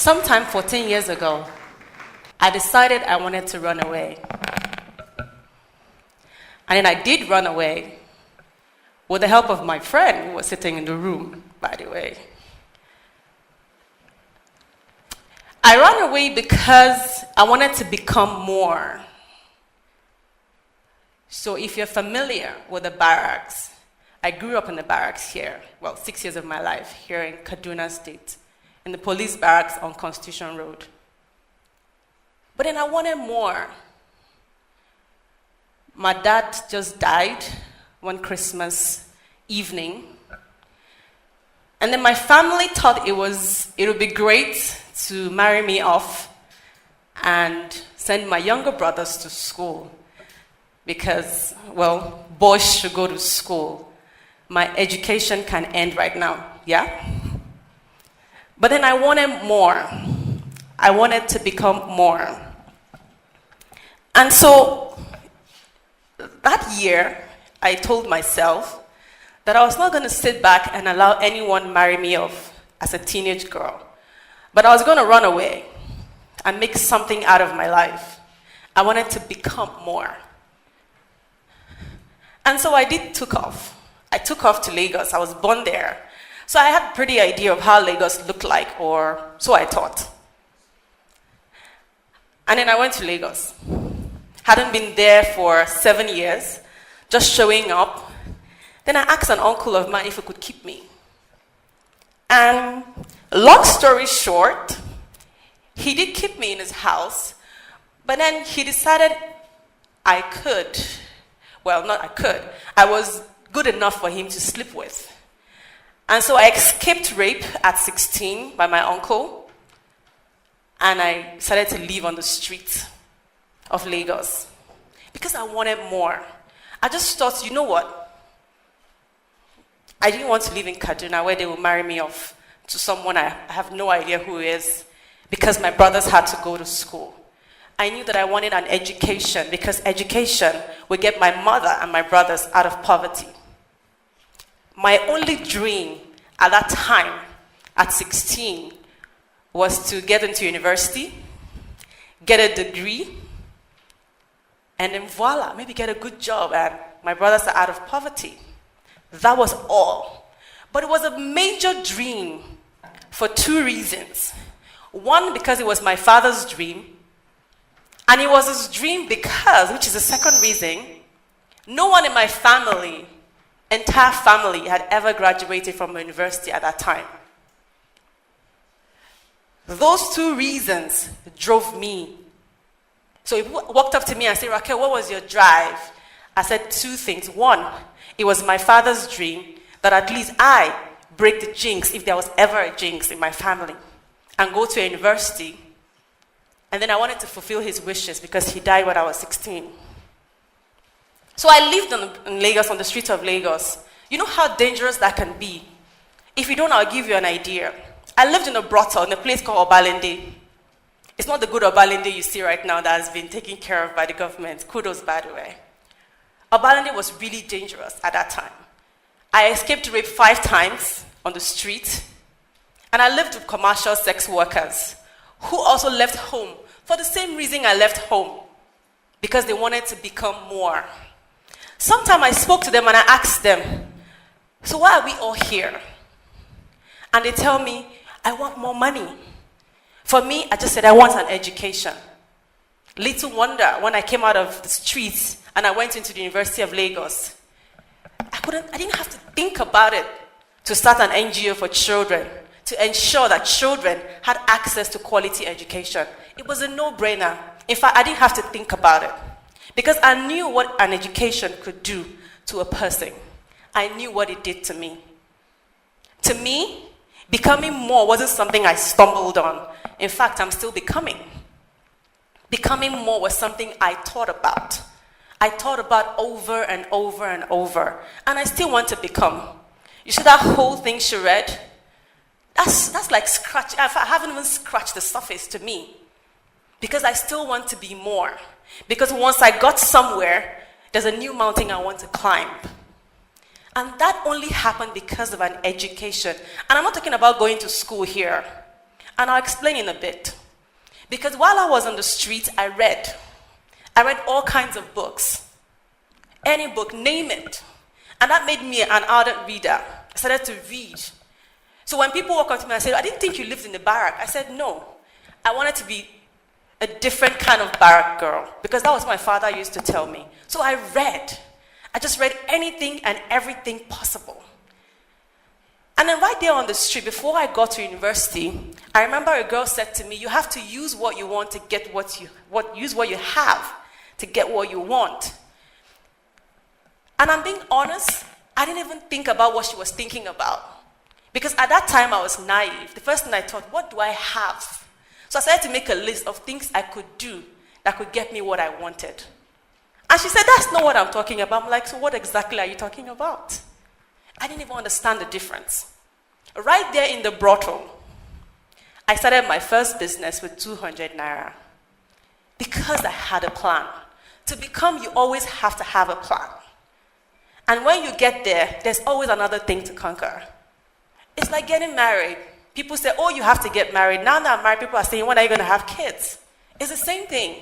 Sometime 14 years ago, I decided I wanted to run away. And then I did run away with the help of my friend who was sitting in the room, by the way. I ran away because I wanted to become more. So if you're familiar with the barracks, I grew up in the barracks here, 6 years of my life here in Kaduna State, in the police barracks on Constitution Road. But then I wanted more. My dad just died one Christmas evening. And then my family thought it would be great to marry me off and send my younger brothers to school because, boys should go to school. My education can end right now, yeah? But then I wanted more. I wanted to become more. And so that year, I told myself that I was not going to sit back and allow anyone marry me off as a teenage girl. But I was going to run away and make something out of my life. I wanted to become more. And so I took off. I took off to Lagos. I was born there. So I had a pretty idea of how Lagos looked like, or so I thought. And then I went to Lagos. Hadn't been there for 7 years, just showing up. Then I asked an uncle of mine if he could keep me. And long story short, he did keep me in his house, but then he decided I could. Well, not I could. I was good enough for him to sleep with. And so I escaped rape at 16 by my uncle, and I decided to live on the streets of Lagos because I wanted more. I just thought, you know what? I didn't want to live in Kaduna where they will marry me off to someone I have no idea who is because my brothers had to go to school. I knew that I wanted an education because education would get my mother and my brothers out of poverty. My only dream at that time, at 16, was to get into university, get a degree, and then voila, maybe get a good job and my brothers are out of poverty. That was all. But it was a major dream for 2 reasons. One, because it was my father's dream. And it was his dream because, which is the second reason, no one in my family, entire family, had ever graduated from university at that time. Those 2 reasons drove me. So he walked up to me and said, Raquel, what was your drive? I said 2 things. One, it was my father's dream that at least I break the jinx, if there was ever a jinx in my family, and go to a university. And then I wanted to fulfill his wishes because he died when I was 16. So I lived in Lagos, on the streets of Lagos. You know how dangerous that can be? If you don't, I'll give you an idea. I lived in a brothel in a place called Obalende. It's not the good Obalende you see right now that has been taken care of by the government. Kudos, by the way. Obalende was really dangerous at that time. I escaped rape 5 times on the street, and I lived with commercial sex workers who also left home for the same reason I left home, because they wanted to become more. Sometimes I spoke to them and I asked them, so why are we all here? And they tell me, I want more money. For me, I just said, I want an education. Little wonder, when I came out of the streets and I went into the University of Lagos, I didn't have to think about it to start an NGO for children, to ensure that children had access to quality education. It was a no-brainer. In fact, I didn't have to think about it because I knew what an education could do to a person. I knew what it did to me. To me, becoming more wasn't something I stumbled on. In fact, I'm still becoming. Becoming more was something I thought about. I thought about over and over and over. And I still want to become. You see that whole thing she read? That's like scratch. I haven't even scratched the surface to me. Because I still want to be more. Because once I got somewhere, there's a new mountain I want to climb. And that only happened because of an education. And I'm not talking about going to school here. And I'll explain in a bit. Because while I was on the street, I read. I read all kinds of books. Any book, name it. And that made me an ardent reader. I started to read. So when people walk up to me and say, I didn't think you lived in the barrack. I said, no. I wanted to be a different kind of barrack girl, because that was what my father used to tell me. So I read. I just read anything and everything possible. And then right there on the street, before I got to university, I remember a girl said to me, you have to use what you want to get use what you have to get what you want. And I'm being honest, I didn't even think about what she was thinking about. Because at that time I was naive. The first thing I thought, what do I have? So I started to make a list of things I could do that could get me what I wanted. And she said, that's not what I'm talking about. I'm like, so what exactly are you talking about? I didn't even understand the difference. Right there in the brothel, I started my first business with 200 naira. Because I had a plan. To become, you always have to have a plan. And when you get there, there's always another thing to conquer. It's like getting married. People say, oh, you have to get married. Now that I'm married, people are saying, when are you going to have kids? It's the same thing.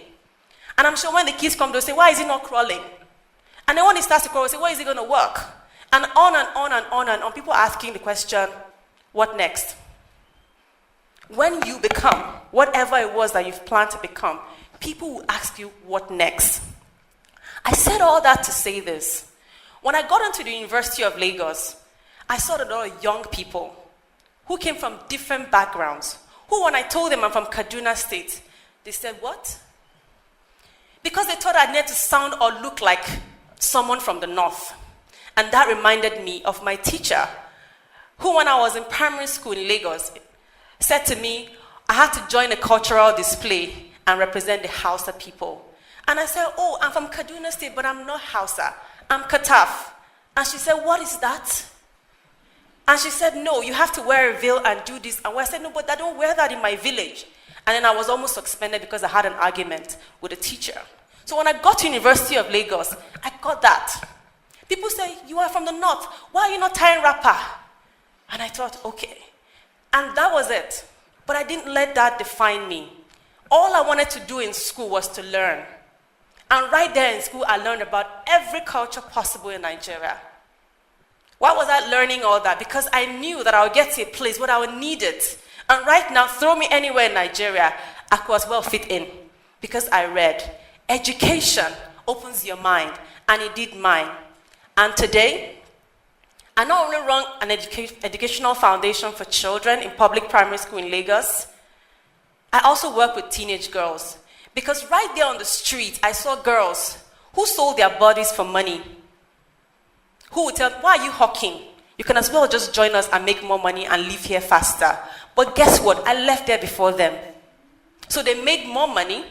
And I'm sure when the kids come, they'll say, why is he not crawling? And then when he starts to crawl, they'll say, where is he going to work? And on and on and on and on. People are asking the question, what next? When you become whatever it was that you've planned to become, people will ask you, what next? I said all that to say this. When I got into the University of Lagos, I saw a lot of young people who came from different backgrounds, who when I told them I'm from Kaduna State, they said, what? Because they thought I needed to sound or look like someone from the north. And that reminded me of my teacher, who when I was in primary school in Lagos, said to me, I had to join a cultural display and represent the Hausa people. And I said, oh, I'm from Kaduna State, but I'm not Hausa. I'm Kataf. And she said, what is that? And she said, no, you have to wear a veil and do this. And I said, no, but I don't wear that in my village. And then I was almost suspended because I had an argument with a teacher. So when I got to University of Lagos, I got that. People say, you are from the north. Why are you not tying wrapper? And I thought, okay. And that was it. But I didn't let that define me. All I wanted to do in school was to learn. And right there in school, I learned about every culture possible in Nigeria. Why was I learning all that? Because I knew that I would get to a place where I would need it. And right now, throw me anywhere in Nigeria, I could as well fit in. Because I read. Education opens your mind. And it did mine. And today, I not only run an educational foundation for children in public primary school in Lagos, I also work with teenage girls. Because right there on the street, I saw girls who sold their bodies for money. Who would tell, why are you hawking? You can as well just join us and make more money and live here faster. But guess what? I left there before them. So they made more money,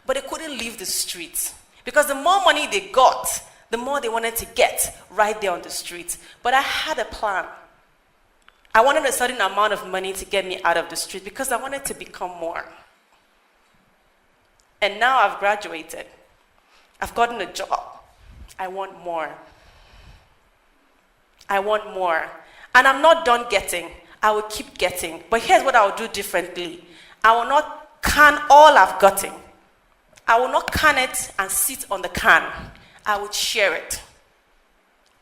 but they couldn't leave the streets. Because the more money they got, the more they wanted to get right there on the streets. But I had a plan. I wanted a certain amount of money to get me out of the street because I wanted to become more. And now I've graduated. I've gotten a job. I want more. I want more. And I'm not done getting. I will keep getting. But here's what I will do differently. I will not can all I've gotten. I will not can it and sit on the can. I will share it.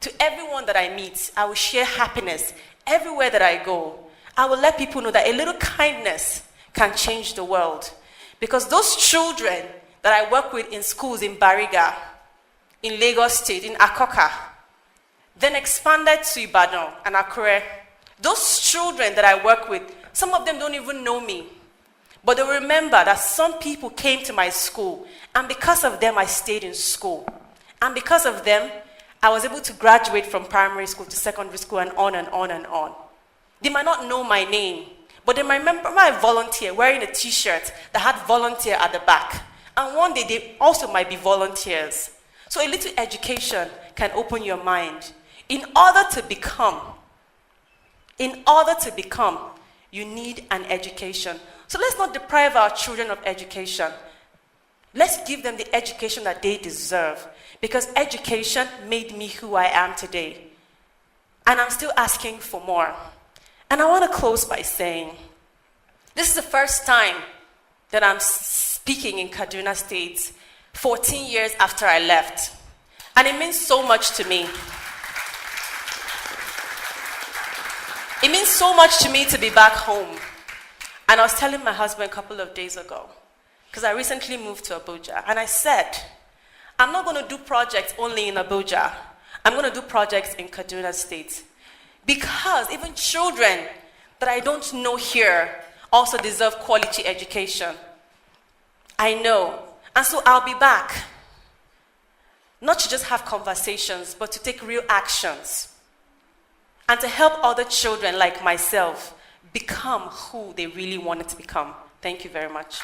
To everyone that I meet, I will share happiness everywhere that I go. I will let people know that a little kindness can change the world. Because those children that I work with in schools in Bariga, in Lagos State, in Akoka, then expanded to Ibadan and Akure, those children that I work with, some of them don't even know me. But they remember that some people came to my school, and because of them, I stayed in school. And because of them, I was able to graduate from primary school to secondary school and on and on and on. They might not know my name, but they might remember my volunteer wearing a t-shirt that had volunteer at the back. And one day, they also might be volunteers. So a little education can open your mind. In order to become, you need an education. So let's not deprive our children of education. Let's give them the education that they deserve. Because education made me who I am today. And I'm still asking for more. And I want to close by saying, This is the first time that I'm speaking in Kaduna State 14 years after I left. And it means so much to me. It means so much to me to be back home. And I was telling my husband a couple of days ago, because I recently moved to Abuja, and I said, I'm not going to do projects only in Abuja. I'm going to do projects in Kaduna State. Because even children that I don't know here also deserve quality education. I know. And so I'll be back. Not to just have conversations, but to take real actions. And to help other children like myself become who they really wanted to become. Thank you very much.